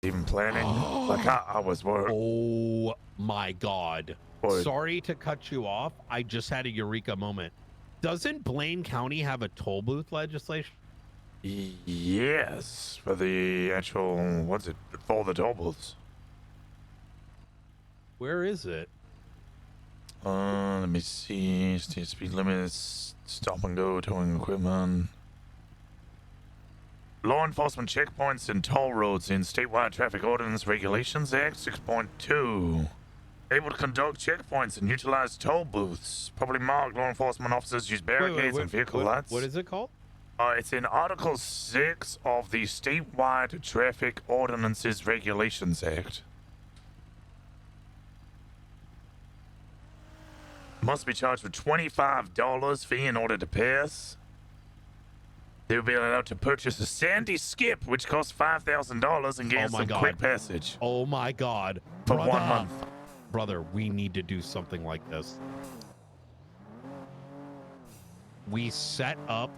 even planning. Like I was worried. Oh my God. What? Sorry to cut you off. I just had a eureka moment. Doesn't Blaine County have a toll booth legislation? Yes, for the actual, what's it, for the toll booths. Where is it? Let me see. State speed limits, stop and go, towing equipment. Law enforcement checkpoints and toll roads in Statewide Traffic Ordinance Regulations Act 6.2. Able to conduct checkpoints and utilize toll booths. Properly marked law enforcement officers use barricades and vehicle lights. What is it called? It's in Article 6 of the Statewide Traffic Ordinances Regulations Act. Must be charged with $25 fee in order to pass. They will be allowed to purchase a Sandy Skip, which costs $5,000 and gains some quick passage. Oh my God. For 1 month. Brother, we need to do something like this. We set up,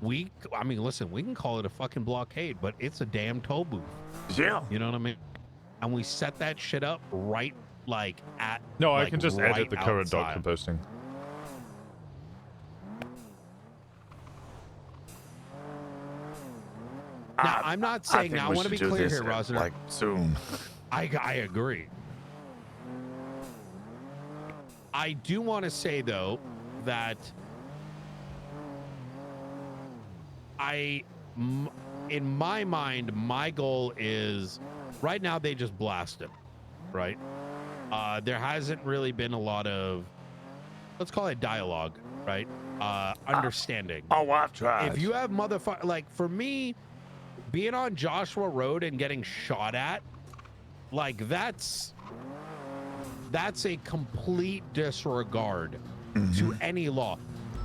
I mean, listen, we can call it a fucking blockade, but it's a damn toll booth. Yeah. You know what I mean? And we set that shit up right like at No, like, I can just right edit the current outside. document posting. Now, I'm not saying, now I want to be clear here, Rosner. Like soon. I agree. I do want to say though that in my mind, my goal is right now they just blast it, right? There hasn't really been a lot of, let's call it dialogue, right? Understanding. Oh, I've tried. If you have like for me, being on Joshua Road and getting shot at, like that's a complete disregard to any law.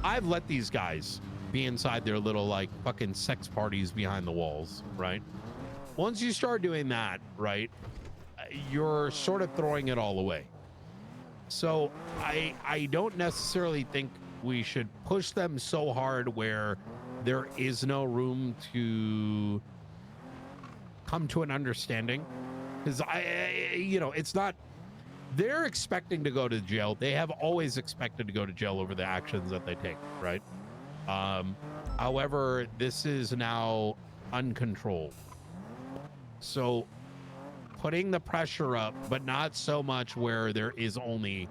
I've let these guys be inside their little like fucking sex parties behind the walls, right? Once you start doing that, right, you're sort of throwing it all away. So I don't necessarily think we should push them so hard where there is no room to come to an understanding, because it's not, they're expecting to go to jail. They have always expected to go to jail over the actions that they take, right? However, this is now uncontrolled. So putting the pressure up, but not so much where there is only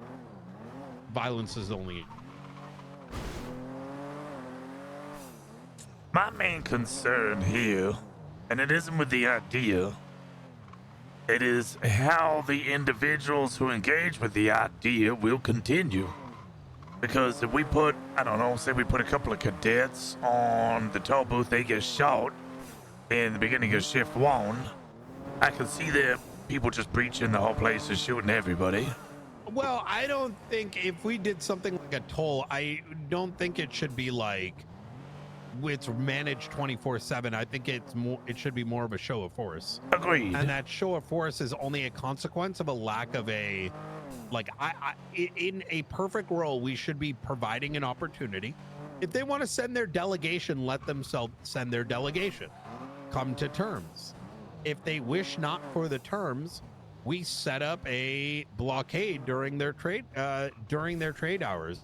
violence is only. My main concern here, and it isn't with the idea, it is how the individuals who engage with the idea will continue. Because if we put, I don't know, say we put a couple of cadets on the toll booth, they get shot in the beginning of shift 1, I can see that people just breaching the whole place and shooting everybody. Well, I don't think if we did something like a toll, I don't think it should be like it's managed 24/7. I think it should be more of a show of force. Agreed. And that show of force is only a consequence of a lack of a, like, in a perfect world, we should be providing an opportunity. If they want to send their delegation, let them send their delegation. Come to terms. If they wish not for the terms, we set up a blockade during their trade hours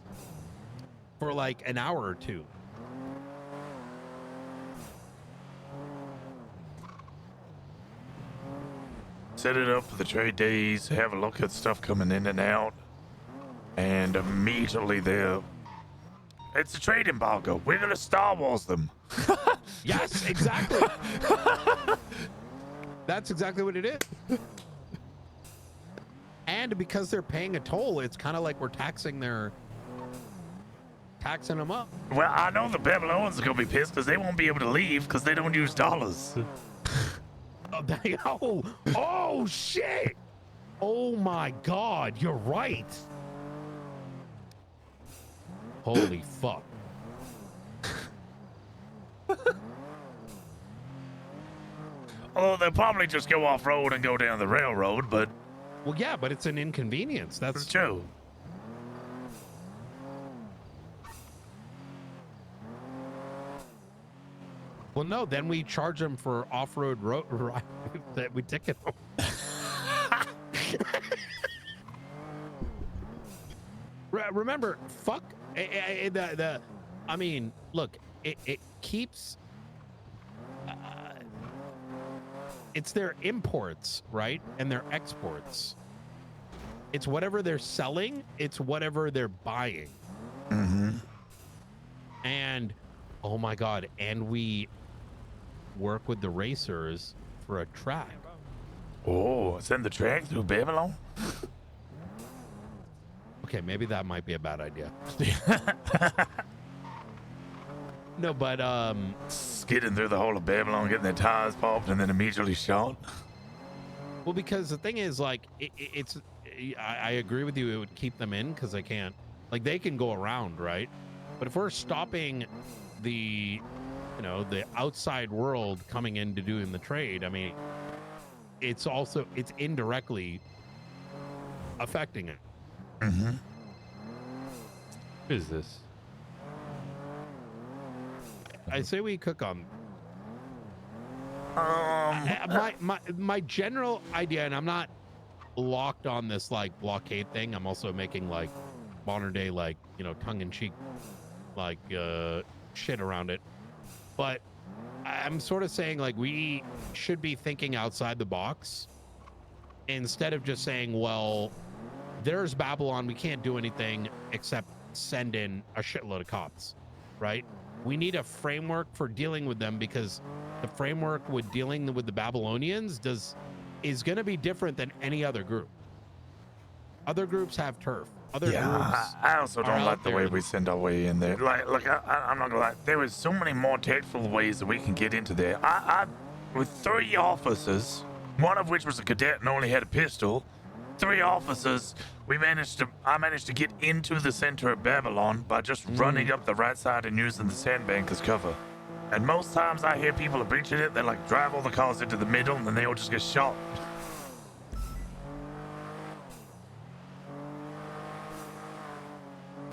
for like an hour or two. Set it up for the trade days, have a look at stuff coming in and out, and immediately it's a trade embargo. We're gonna Star Wars them. Yes, exactly. That's exactly what it is. And because they're paying a toll, it's kind of like we're taxing them up. Well, I know the Babylonians are gonna be pissed because they won't be able to leave because they don't use dollars. Oh shit! Oh my God, you're right. Holy fuck. Although they'll probably just go off road and go down the railroad, but well, yeah, but it's an inconvenience. That's true. Well, no, then we charge them for off-road road we ticket them. Remember, fuck I mean, look, it keeps it's their imports, right? And their exports. It's whatever they're selling, it's whatever they're buying. And oh my god, and we work with the racers for a track. Oh, send the track through Babylon? Okay, maybe that might be a bad idea. No, but skidding through the whole of Babylon, getting their tires popped, and then immediately shot. Well, because the thing is, like, I agree with you. It would keep them in because they can't, like, they can go around, right? But if we're stopping the, the outside world coming into doing the trade, I mean, it's indirectly affecting it. Mm-hmm. What is this? I say we cook on. My general idea, and I'm not locked on this like blockade thing. I'm also making like modern day, like, tongue-in-cheek, like shit around it. But I'm sort of saying like we should be thinking outside the box instead of just saying, well, there's Babylon, we can't do anything except send in a shitload of cops, right? We need a framework for dealing with them, because the framework with dealing with the Babylonians is going to be different than any other group. Other groups have turf. Other groups. I also don't like the way we send our way in there. Like, look, I'm not gonna lie. There was so many more tactful ways that we can get into there. With 3 officers, one of which was a cadet and only had a pistol. 3 officers, I managed to get into the center of Babylon by just running up the right side and using the sandbank as cover. And most times I hear people are breaching it, they like drive all the cars into the middle and then they all just get shot.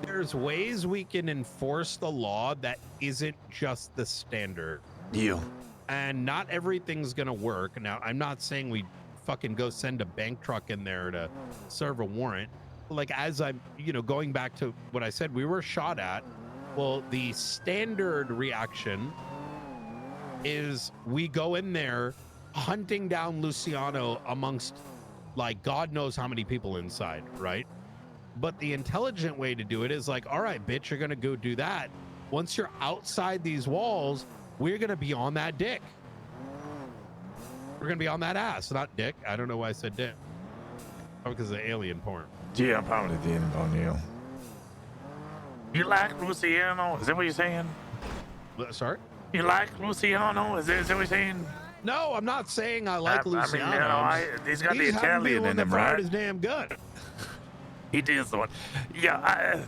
There's ways we can enforce the law that isn't just the standard. Yeah. And not everything's gonna work. Now, I'm not saying we fucking go send a bank truck in there to serve a warrant. Like, as I'm, going back to what I said, we were shot at. Well, the standard reaction is we go in there hunting down Luciano amongst, like, God knows how many people inside, right? But the intelligent way to do it is like, all right, bitch, you're gonna go do that. Once you're outside these walls, we're gonna be on that dick. We're gonna be on that ass, not dick. I don't know why I said dick. Probably because of alien porn. Yeah, probably the end on you. You like Luciano? Is that what you're saying? Sorry? You like Luciano? Is that what you're saying? No, I'm not saying I like Luciano. I mean, he's got the Italian in him, right? His damn gun. He is the one. Yeah,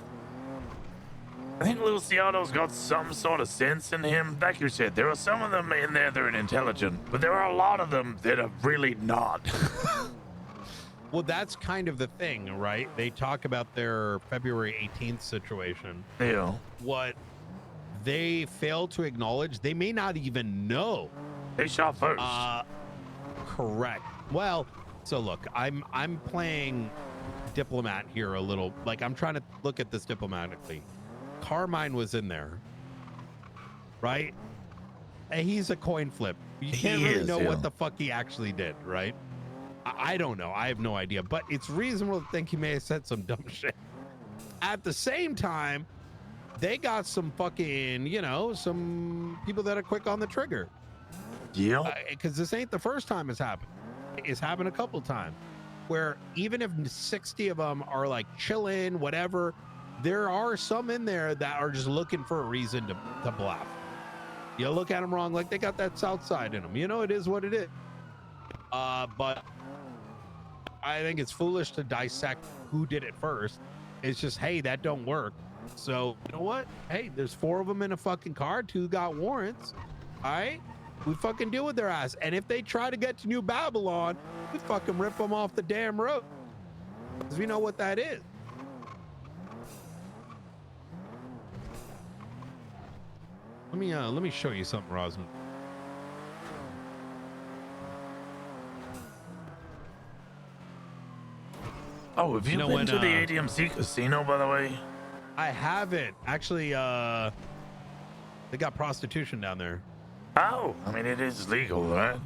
I think Luciano's got some sort of sense in him. Like you said, there are some of them in there that are intelligent, but there are a lot of them that are really not. Well, that's kind of the thing, right? They talk about their February 18th situation. Yeah. What they fail to acknowledge, they may not even know. They shot first. Correct. Well, so look, I'm playing diplomat here a little. Like, I'm trying to look at this diplomatically. Carmine was in there, right? And he's a coin flip. You can't really know what the fuck he actually did, right? I don't know. I have no idea. But it's reasonable to think he may have said some dumb shit. At the same time, they got some fucking, some people that are quick on the trigger. Yeah. Because this ain't the first time it's happened. It's happened a couple times. Where even if 60 of them are like chilling, whatever, there are some in there that are just looking for a reason to bluff. You look at them wrong, like they got that south side in them. It is what it is. But I think it's foolish to dissect who did it first. It's just, hey, that don't work. So, you know what? Hey, there's 4 of them in a fucking car. 2 got warrants. All right? We fucking deal with their ass. And if they try to get to New Babylon, we fucking rip them off the damn road. Because we know what that is. Let me show you something, Rosner. Oh, have you know, been when, to the ADMC casino, by the way? I haven't actually. They got prostitution down there. Oh, I mean, it is legal, right?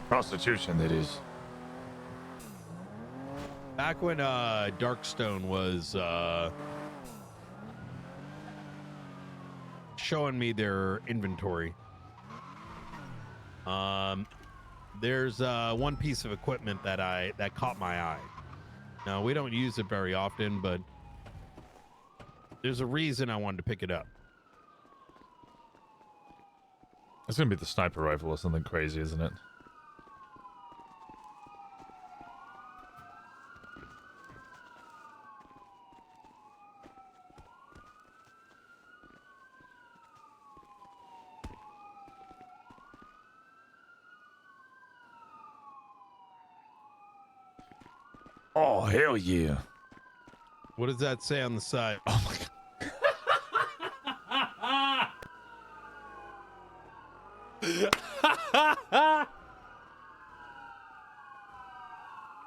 Prostitution, that is. Back when Darkstone was showing me their inventory, there's one piece of equipment that caught my eye. Now, we don't use it very often, but there's a reason I wanted to pick it up. It's gonna be the sniper rifle or something crazy, isn't it? Oh, hell yeah. What does that say on the side? Oh my god.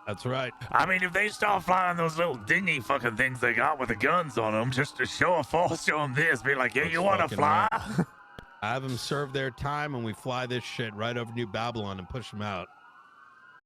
That's right. I mean, if they start flying those little dingy fucking things they got with the guns on them, just to show a force, show them this, be like, yeah, That's you want to fucking fly? I have them serve their time and we fly this shit right over New Babylon and push them out.